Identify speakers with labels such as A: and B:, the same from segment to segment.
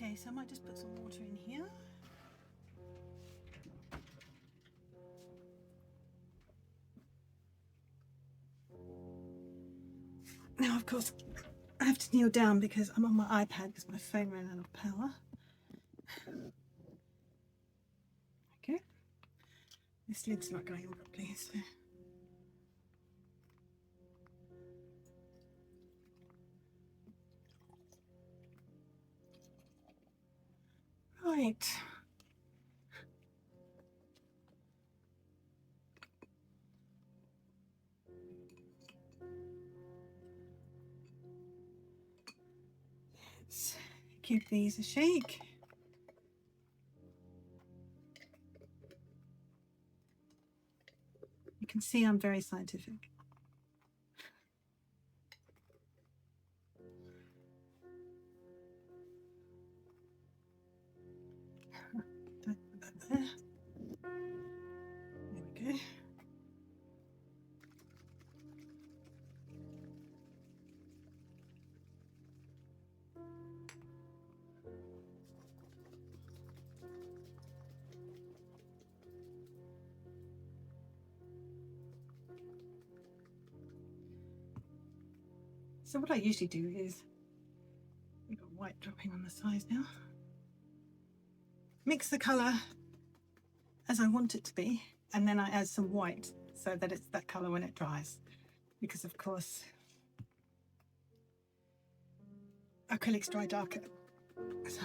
A: Okay, so I might just put some water in here. Now, of course, I have to kneel down because I'm on my iPad because my phone ran out of power. Okay. This lid's not going on properly, so. Right. Let's give these a shake. You can see I'm very scientific. Don't put that there. There we go. So what I usually do is, we've got white dropping on the sides now, mix the colour as I want it to be, and then I add some white so that it's that colour when it dries, because of course acrylics dry darker. So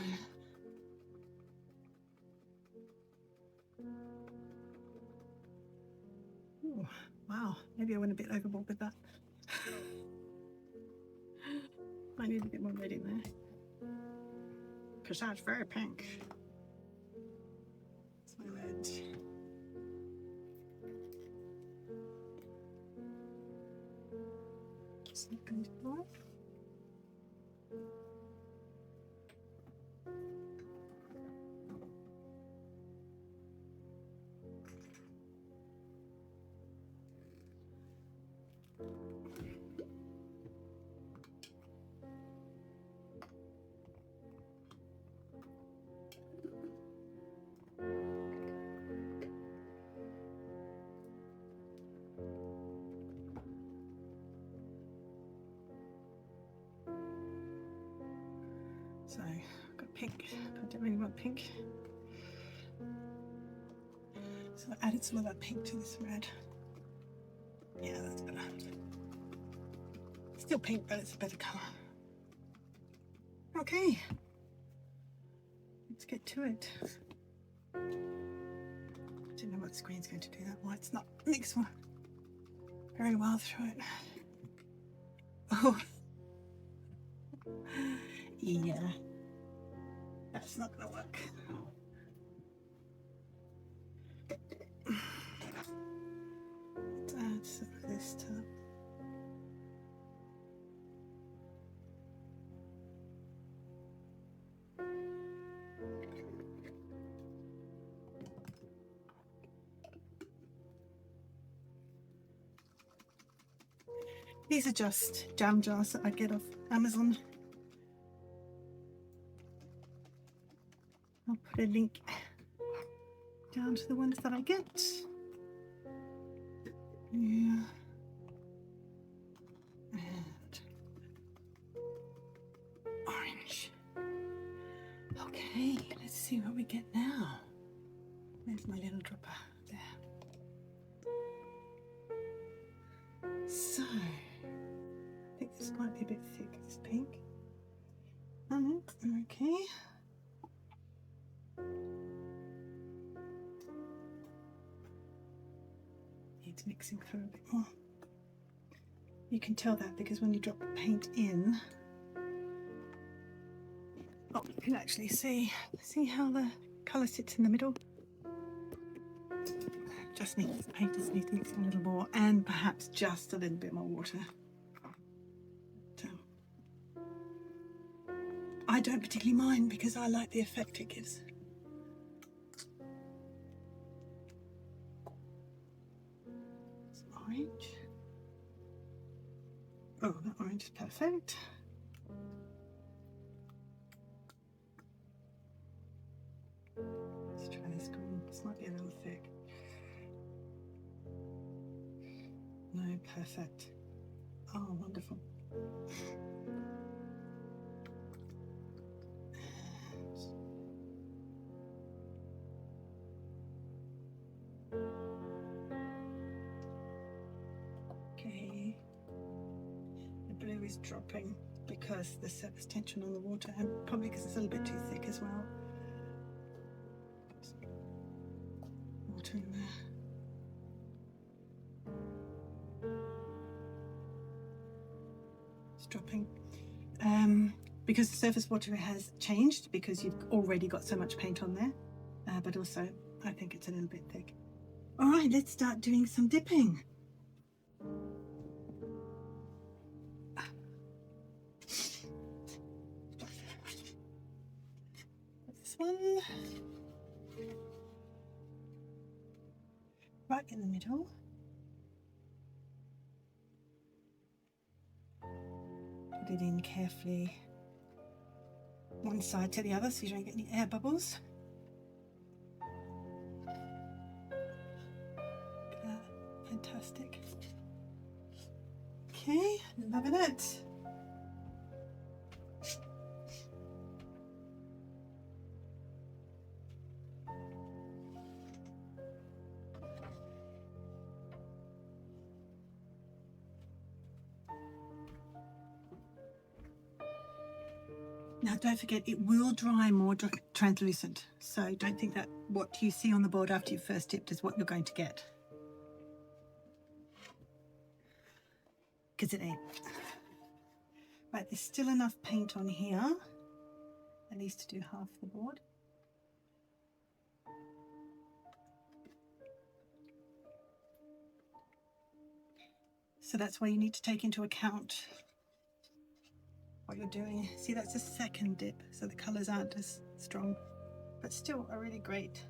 A: ooh, wow, maybe I went a bit overboard with that. I need a bit more red in there because that's very pink. That's my red. Just not going to work. So I've got pink, but I don't really want pink. So I added some of that pink to this red. Yeah, that's better. Still pink, but it's a better colour. Okay, let's get to it. I don't know what the screen's going to do that. Why it's not mixed very well through it. Oh, yeah, that's not going to work. Let's add some of this stuff. These are just jam jars that I get off Amazon. I'll put a link down to the ones that I get. Yeah. And orange. Okay, let's see what we get now. There's my little dropper there. So, I think this might be a bit thick, this pink. Okay. Needs mixing through a bit more. You can tell that because when you drop the paint in, oh, you can actually see how the colour sits in the middle. Just needs paint, just needs mixing a little more, and perhaps just a little bit more water. I don't particularly mind because I like the effect it gives. Some orange. Oh, that orange is perfect. perfect. Oh, wonderful. Okay, the blue is dropping because the surface tension on the water, and probably because it's a little bit too thick as well. Water in there. It's dropping. Because the surface water has changed, because you've already got so much paint on there, but also I think it's a little bit thick. All right, let's start doing some dipping. This one right in the middle. Put it in carefully, one side to the other, so you don't get any air bubbles. Fantastic. Okay, loving it. Now don't forget, it will dry more translucent, so don't think that what you see on the board after you first dipped is what you're going to get, because it ain't. Right, there's still enough paint on here, at least to do half the board. So that's why you need to take into account what you're doing. See, that's a second dip, so the colours aren't as strong, but still a really great.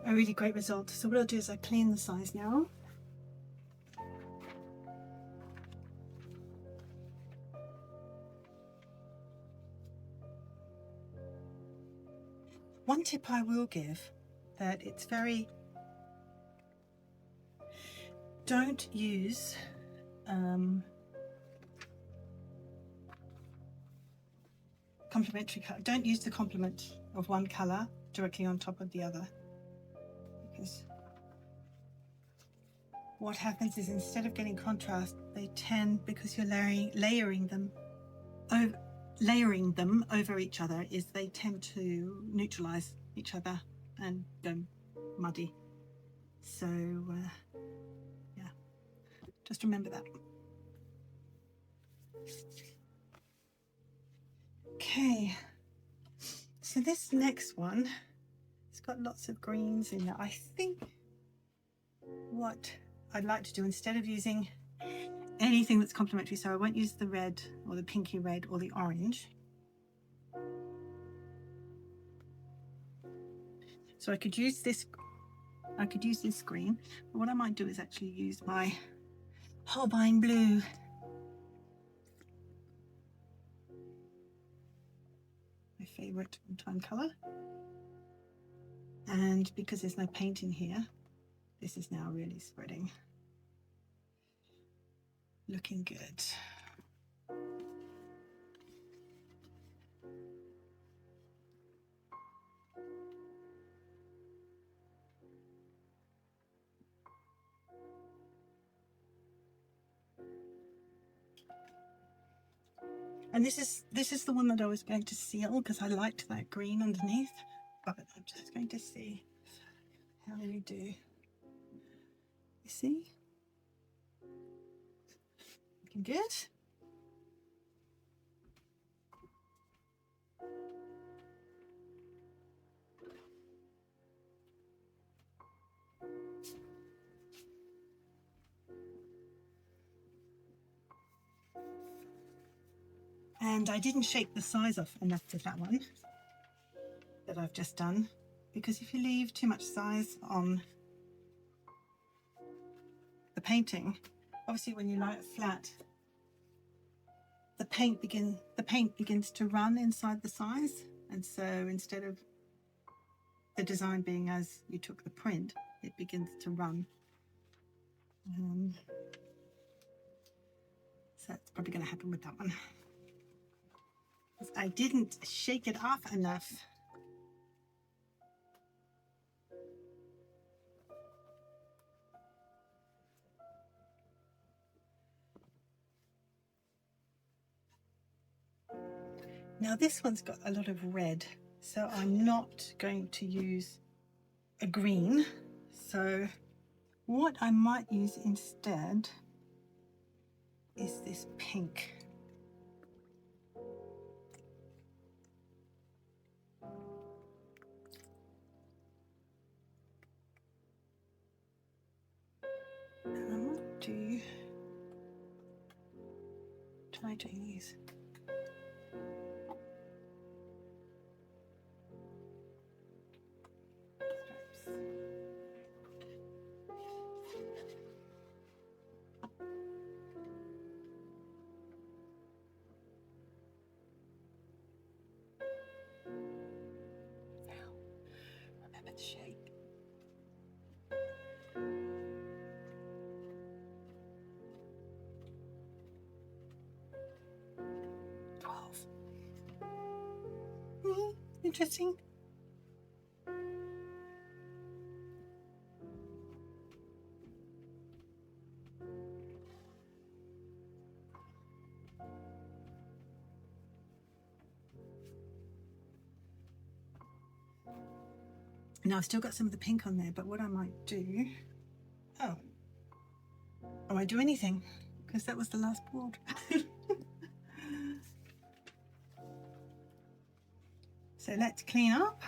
A: A really great result. So what I'll do is I'll clean the size now. One tip I will give, that it's very, don't use complementary color. Don't use the complement of one color directly on top of the other, because what happens is, instead of getting contrast, they tend, because you're layering them over each other, is they tend to neutralize each other and go muddy. So yeah, just remember that. Okay, so this next one, it's got lots of greens in it. I think what I'd like to do, instead of using anything that's complementary, so I won't use the red or the pinky red or the orange. So I could use this green, but what I might do is actually use my Holbein blue. My favorite time color. And because there's no paint in here, this is now really spreading. Looking good. And this is the one that I was going to seal, because I liked that green underneath, but I'm just going to see how we do. You see? Looking good. And I didn't shake the size off enough of that one that I've just done, because if you leave too much size on the painting, obviously when you lie it flat, the paint begins to run inside the size, and so instead of the design being as you took the print, it begins to run. So that's probably going to happen with that one. I didn't shake it off enough. Now this one's got a lot of red, so I'm not going to use a green. So what I might use instead is this pink. And I might try doing these. Remember the shape. Interesting. Now I've still got some of the pink on there, but what I might do, oh, I do anything, because that was the last board. So let's clean up,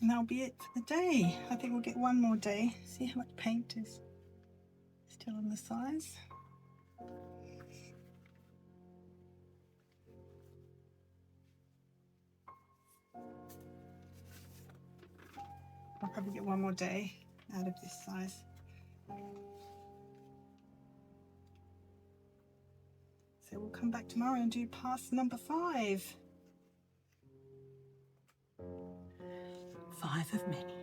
A: and that'll be it for the day. I think we'll get one more day, see how much paint is still on the sides. I'll probably get one more day out of this size. So we'll come back tomorrow and do pass number 5. 5 of many.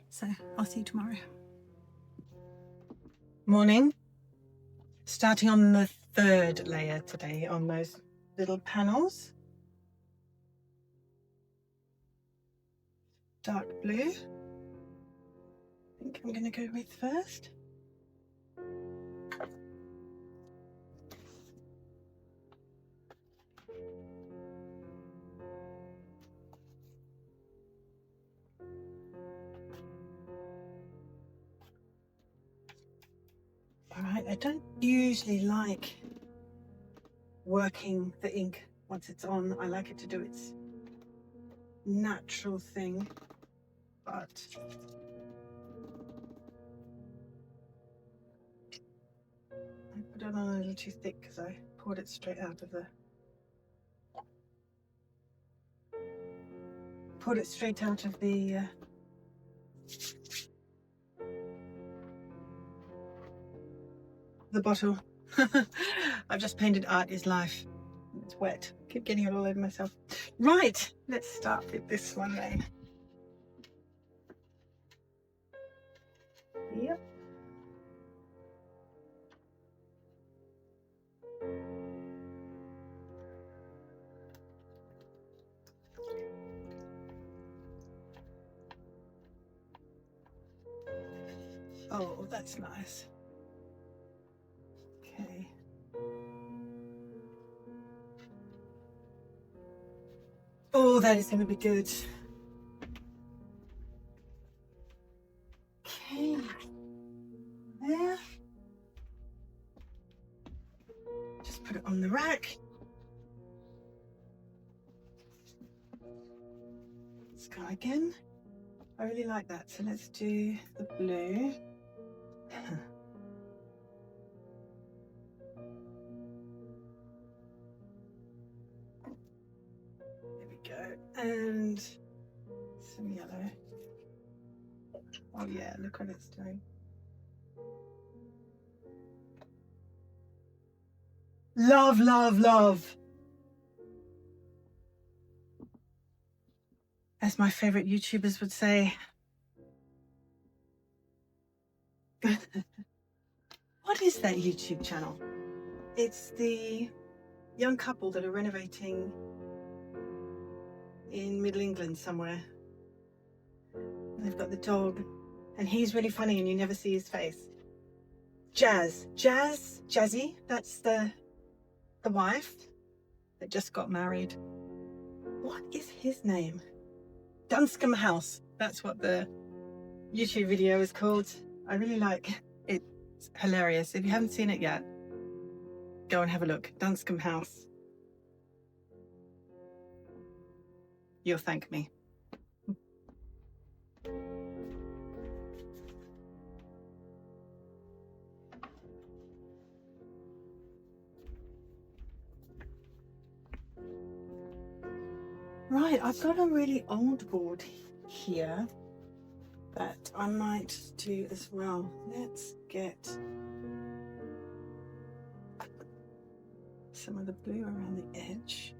A: So I'll see you tomorrow. Morning. Starting on the 3rd layer today on those little panels. Dark blue. I think I'm going to go with first. Alright, I don't usually like working the ink once it's on. I like it to do its natural thing, but I put it on a little too thick because I poured it straight out of the bottle. I've just painted Art is Life. It's wet. Keep getting it all over myself. Right, let's start with this one then. Yep. Oh, that's nice. Okay. Oh, that is going to be good. Okay. There. Just put it on the rack. Let's go again. I really like that. So let's do the blue. There we go. And some yellow. Oh yeah, look what it's doing. Love, love, love. As my favorite YouTubers would say. What is that YouTube channel? It's the young couple that are renovating in Middle England somewhere. They've got the dog, and he's really funny and you never see his face. Jazzy, that's the wife that just got married. What is his name? Dunscombe House. That's what the YouTube video is called. I really like it. It's hilarious. If you haven't seen it yet, go and have a look. Dunscombe House. You'll thank me. Right, I've got a really old board here that I might do as well. Let's get some of the blue around the edge.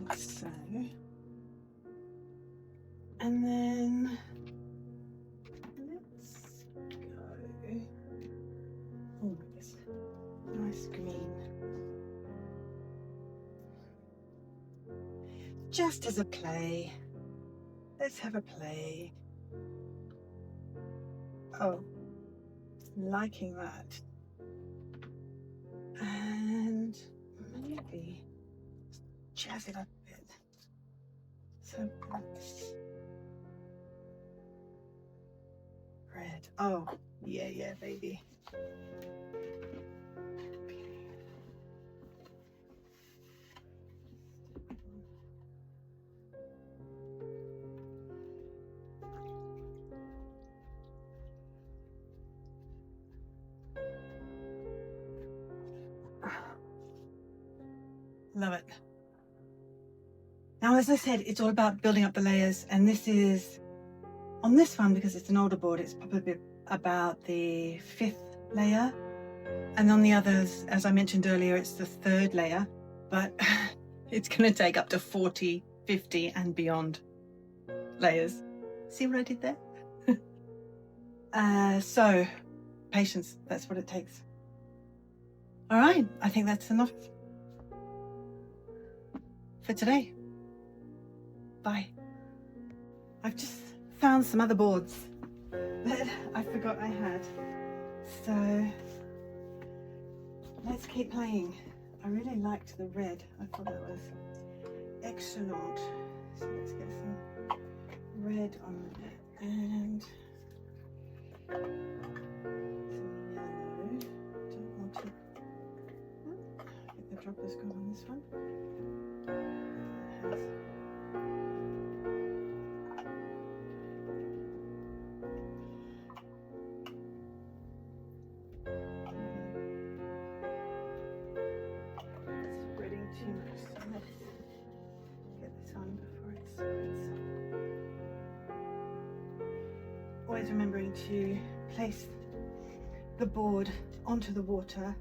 A: Like so. And then let's go. Oh, yes. Nice green. Just as a play. Let's have a play. Oh, liking that. And maybe jazz it up a bit. So that's red. Oh, yeah, baby. Love it. Now, as I said, it's all about building up the layers, and this is, on this one, because it's an older board, it's probably about the 5th layer, and on the others, as I mentioned earlier, it's the 3rd layer, but it's going to take up to 40, 50 and beyond layers. See what I did there? So, patience, that's what it takes. All right, I think that's enough for today. Bye. I've just found some other boards that I forgot I had. So let's keep playing. I really liked the red. I thought that was excellent. So let's get some red on it and some yellow. Don't want to. I think the dropper's gone on this one. Spreading too much, so let's get this on before it spreads. Always remembering to place the board onto the water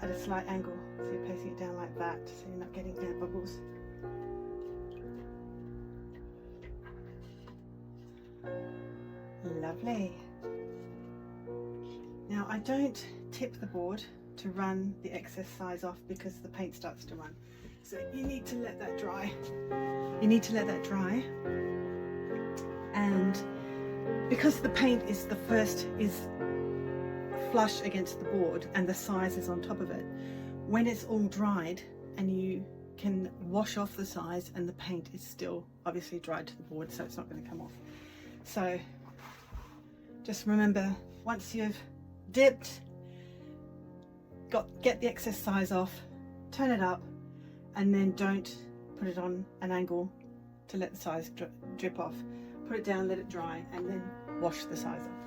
A: at a slight angle, so you're placing it down like that, so you're not getting air bubbles. Lovely. Now, I don't tip the board to run the excess size off because the paint starts to run. So you need to let that dry. And because the paint is flush against the board and the size is on top of it, when it's all dried and you can wash off the size and the paint is still obviously dried to the board, so it's not going to come off. So just remember, once you've dipped, get the excess size off, turn it up, and then don't put it on an angle to let the size drip off. Put it down, let it dry, and then wash the size off.